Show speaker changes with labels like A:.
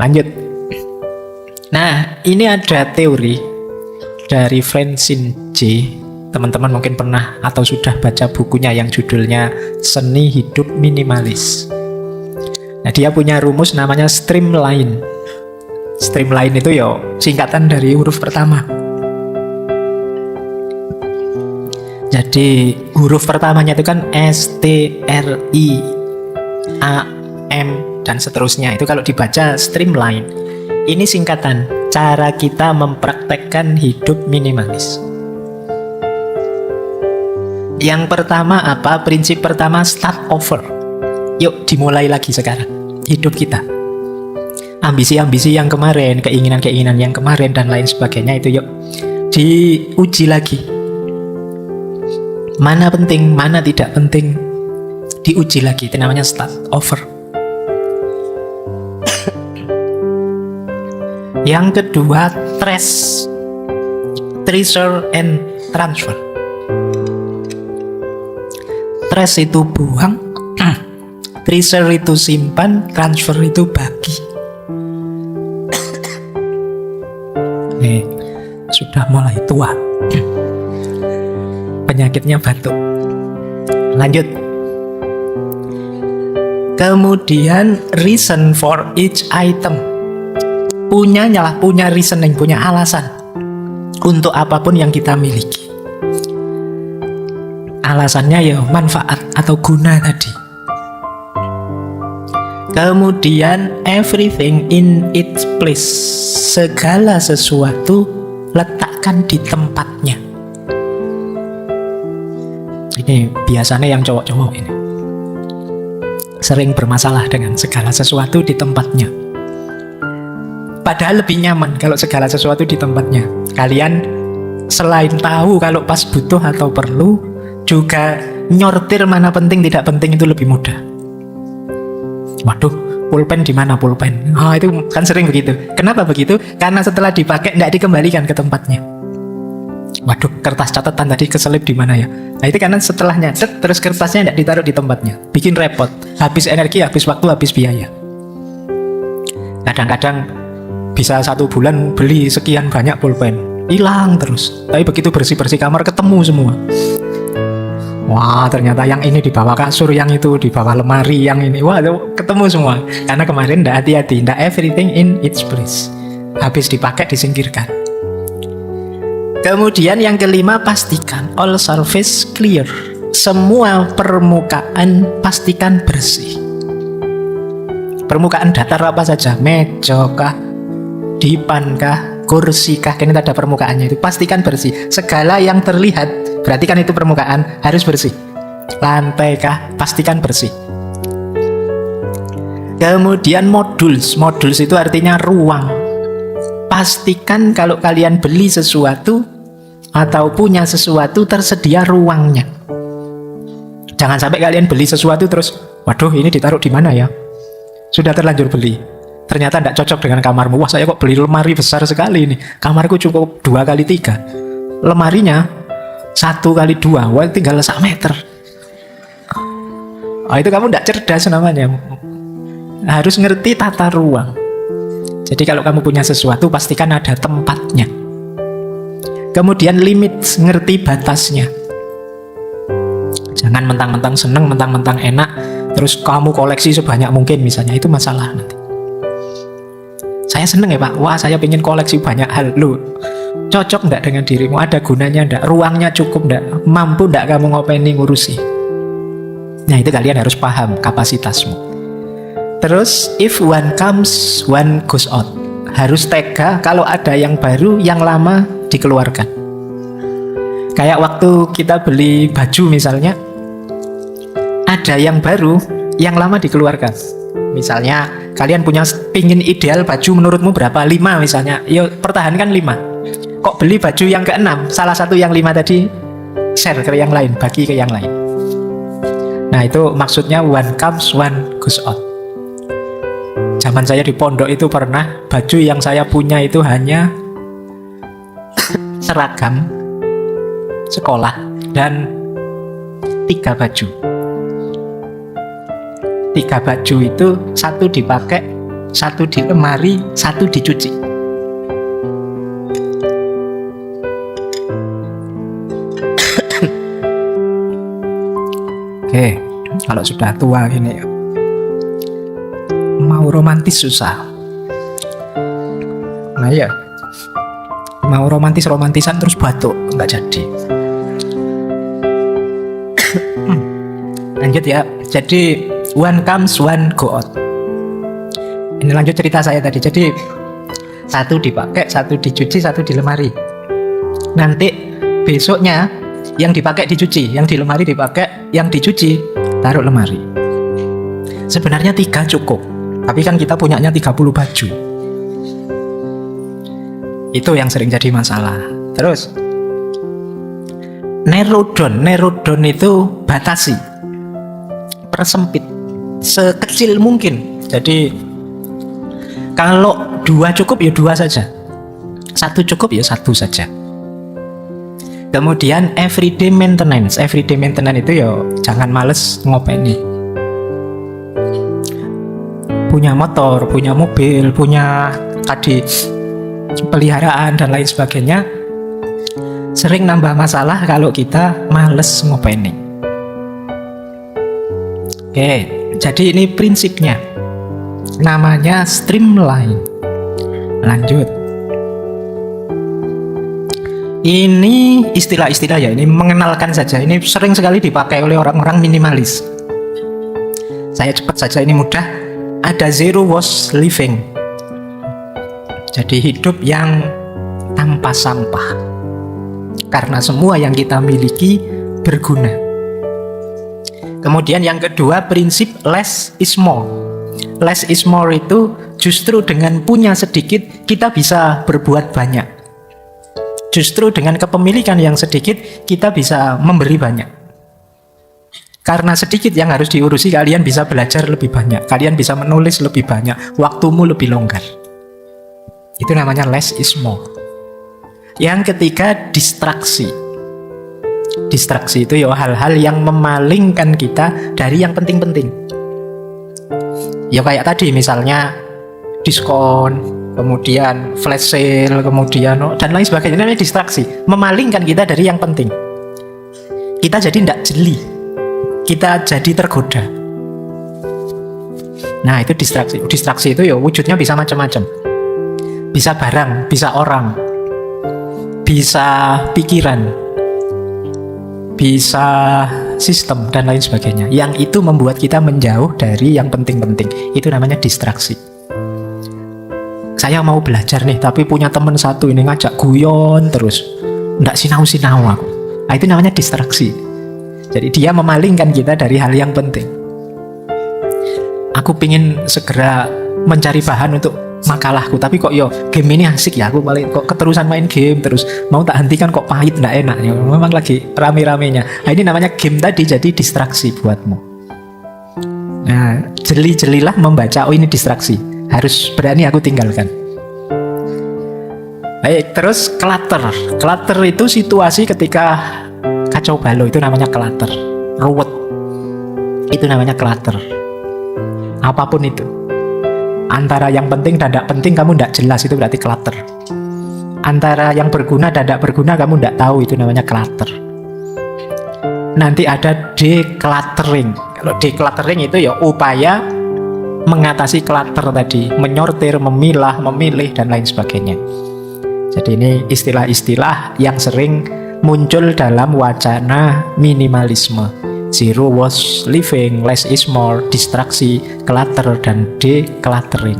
A: Lanjut. Nah, ini ada teori dari Francine J. Teman-teman mungkin pernah atau sudah baca bukunya yang judulnya Seni Hidup Minimalis. Nah, dia punya rumus namanya streamline. Streamline itu ya singkatan dari huruf pertama. Jadi huruf pertamanya itu kan S, T, R, I, A, M, dan seterusnya. Itu kalau dibaca streamline. Ini singkatan cara kita mempraktekkan hidup minimalis. Yang pertama apa? Prinsip pertama, start over. Yuk dimulai lagi sekarang hidup kita. Ambisi-ambisi yang kemarin, keinginan-keinginan yang kemarin dan lain sebagainya itu yuk diuji lagi. Mana penting, mana tidak penting, diuji lagi. Itu namanya start over. Yang kedua, trace, treasure and transfer. Trace itu buang, treasure itu simpan, transfer itu bagi. Sudah mulai tua. Penyakitnya batuk. Lanjut. Kemudian reason for each item. Punya reasoning, punya alasan untuk apapun yang kita miliki. Alasannya ya manfaat atau guna tadi. Kemudian everything in its place. Segala sesuatu letakkan di tempatnya. Ini biasanya yang cowok-cowok ini sering bermasalah dengan segala sesuatu di tempatnya. Padahal lebih nyaman kalau segala sesuatu di tempatnya. Kalian selain tahu kalau pas butuh atau perlu, juga nyortir mana penting tidak penting itu lebih mudah. Waduh, pulpen di mana pulpen? Itu kan sering begitu. Kenapa begitu? Karena setelah dipakai tidak dikembalikan ke tempatnya. Waduh, kertas catatan tadi keselip di mana ya? Nah, itu karena setelah nyatet terus kertasnya tidak ditaruh di tempatnya. Bikin repot, habis energi, habis waktu, habis biaya. Kadang-kadang bisa 1 bulan beli sekian banyak pulpen, hilang terus. Tapi begitu bersih-bersih kamar ketemu semua. Wah, ternyata yang ini di bawah kasur, yang itu di bawah lemari, yang ini, wah, ketemu semua. Karena kemarin tidak hati-hati, tidak everything in its place. Habis dipakai disingkirkan. Kemudian yang kelima, pastikan all surface clear. Semua permukaan pastikan bersih. Permukaan datar apa saja, meja kah, dipan kah, kursi kah, ini ada permukaannya itu, pastikan bersih. Segala yang terlihat, berarti kan itu permukaan, harus bersih. Lantai kah, pastikan bersih. Kemudian modules itu artinya ruang. Pastikan kalau kalian beli sesuatu atau punya sesuatu tersedia ruangnya. Jangan sampai kalian beli sesuatu terus, waduh ini ditaruh di mana ya? Sudah terlanjur beli, ternyata tidak cocok dengan kamarmu. Wah, saya kok beli lemari besar sekali ini. Kamarku cukup 2x3. Lemarinya 1x2, wah tinggal 1 meter. Itu kamu tidak cerdas namanya. Harus ngerti tata ruang. Jadi kalau kamu punya sesuatu, pastikan ada tempatnya. Kemudian limit, ngerti batasnya. Jangan mentang-mentang seneng, mentang-mentang enak, terus kamu koleksi sebanyak mungkin misalnya, itu masalah nanti. Saya seneng ya Pak, wah saya pengen koleksi banyak hal. Loh, cocok enggak dengan dirimu? Ada gunanya enggak? Ruangnya cukup enggak? Mampu enggak kamu ngopeni ngurusi? Nah itu kalian harus paham kapasitasmu. Terus, if one comes, one goes out. Harus tega kalau ada yang baru, yang lama dikeluarkan. Kayak waktu kita beli baju misalnya, ada yang baru, yang lama dikeluarkan. Misalnya, kalian pingin ideal baju menurutmu berapa? 5 misalnya. Ya, pertahankan 5. Kok beli baju yang ke-6, salah satu yang 5 tadi, share ke yang lain, bagi ke yang lain. Nah, itu maksudnya one comes, one goes out. Zaman saya di pondok itu pernah, baju yang saya punya itu hanya seragam sekolah dan 3 baju. 3 baju itu 1 dipakai satu di lemari, satu dicuci. Oke, kalau sudah tua gini mau romantis susah. Nah ya, mau romantisan terus batuk, nggak jadi. Lanjut ya. Jadi one comes, one go out. Ini lanjut cerita saya tadi. Jadi satu dipakai, satu dicuci, satu di lemari. Nanti besoknya yang dipakai dicuci, yang di lemari dipakai, yang dicuci taruh lemari. Sebenarnya 3 cukup, tapi kan kita punyanya 30 baju. Itu yang sering jadi masalah. Terus narrow down itu batasi, persempit sekecil mungkin. Jadi kalau 2 cukup ya 2 saja, 1 cukup ya 1 saja. Kemudian everyday maintenance itu ya jangan males ngopeni. Punya motor, punya mobil, punya tadi peliharaan dan lain sebagainya, sering nambah masalah kalau kita males ngopeni. Oke, jadi ini prinsipnya, namanya streamline. Lanjut. Ini istilah-istilah ya, ini mengenalkan saja. Ini sering sekali dipakai oleh orang-orang minimalis. Saya cepat saja, ini mudah. Ada zero waste living. Jadi hidup yang tanpa sampah. Karena semua yang kita miliki berguna. Kemudian yang kedua, prinsip less is more. Less is more itu justru dengan punya sedikit kita bisa berbuat banyak. Justru dengan kepemilikan yang sedikit kita bisa memberi banyak. Karena sedikit yang harus diurusi, kalian bisa belajar lebih banyak, kalian bisa menulis lebih banyak, waktumu lebih longgar. Itu namanya less is more. Yang ketiga, distraksi. Distraksi itu ya hal-hal yang memalingkan kita dari yang penting-penting. Ya kayak tadi misalnya diskon, kemudian flash sale, kemudian dan lain sebagainya. Ini namanya distraksi, memalingkan kita dari yang penting. Kita jadi tidak jeli, kita jadi tergoda. Nah itu distraksi. Distraksi itu ya wujudnya bisa macam-macam. Bisa barang, bisa orang, bisa pikiran, bisa sistem dan lain sebagainya. Yang itu membuat kita menjauh dari yang penting-penting. Itu namanya distraksi. Saya mau belajar nih, tapi punya teman satu ini ngajak guyon terus, nggak sinau-sinau aku. Nah, itu namanya distraksi. Jadi dia memalingkan kita dari hal yang penting. Aku pingin segera mencari bahan untuk makalahku, tapi kok yo game ini asik ya, aku paling kok keterusan main game terus, mau tak hentikan kok pahit, nggak enak ya. Memang lagi rame-ramenya. Nah, ini namanya game tadi jadi distraksi buatmu. Nah, jeli-jelilah membaca, oh ini distraksi, harus berani aku tinggalkan. Baik, terus clutter. Clutter itu situasi ketika kacau balau, itu namanya clutter. Ruwet, itu namanya clutter. Apapun itu, antara yang penting dan tidak penting kamu tidak jelas, itu berarti clutter. Antara yang berguna dan tidak berguna kamu tidak tahu, itu namanya clutter. Nanti ada decluttering. Kalau decluttering itu ya upaya mengatasi clutter tadi, menyortir, memilah, memilih dan lain sebagainya. Jadi ini istilah-istilah yang sering muncul dalam wacana minimalisme. Zero waste living, less is more, distraksi, clutter dan decluttering.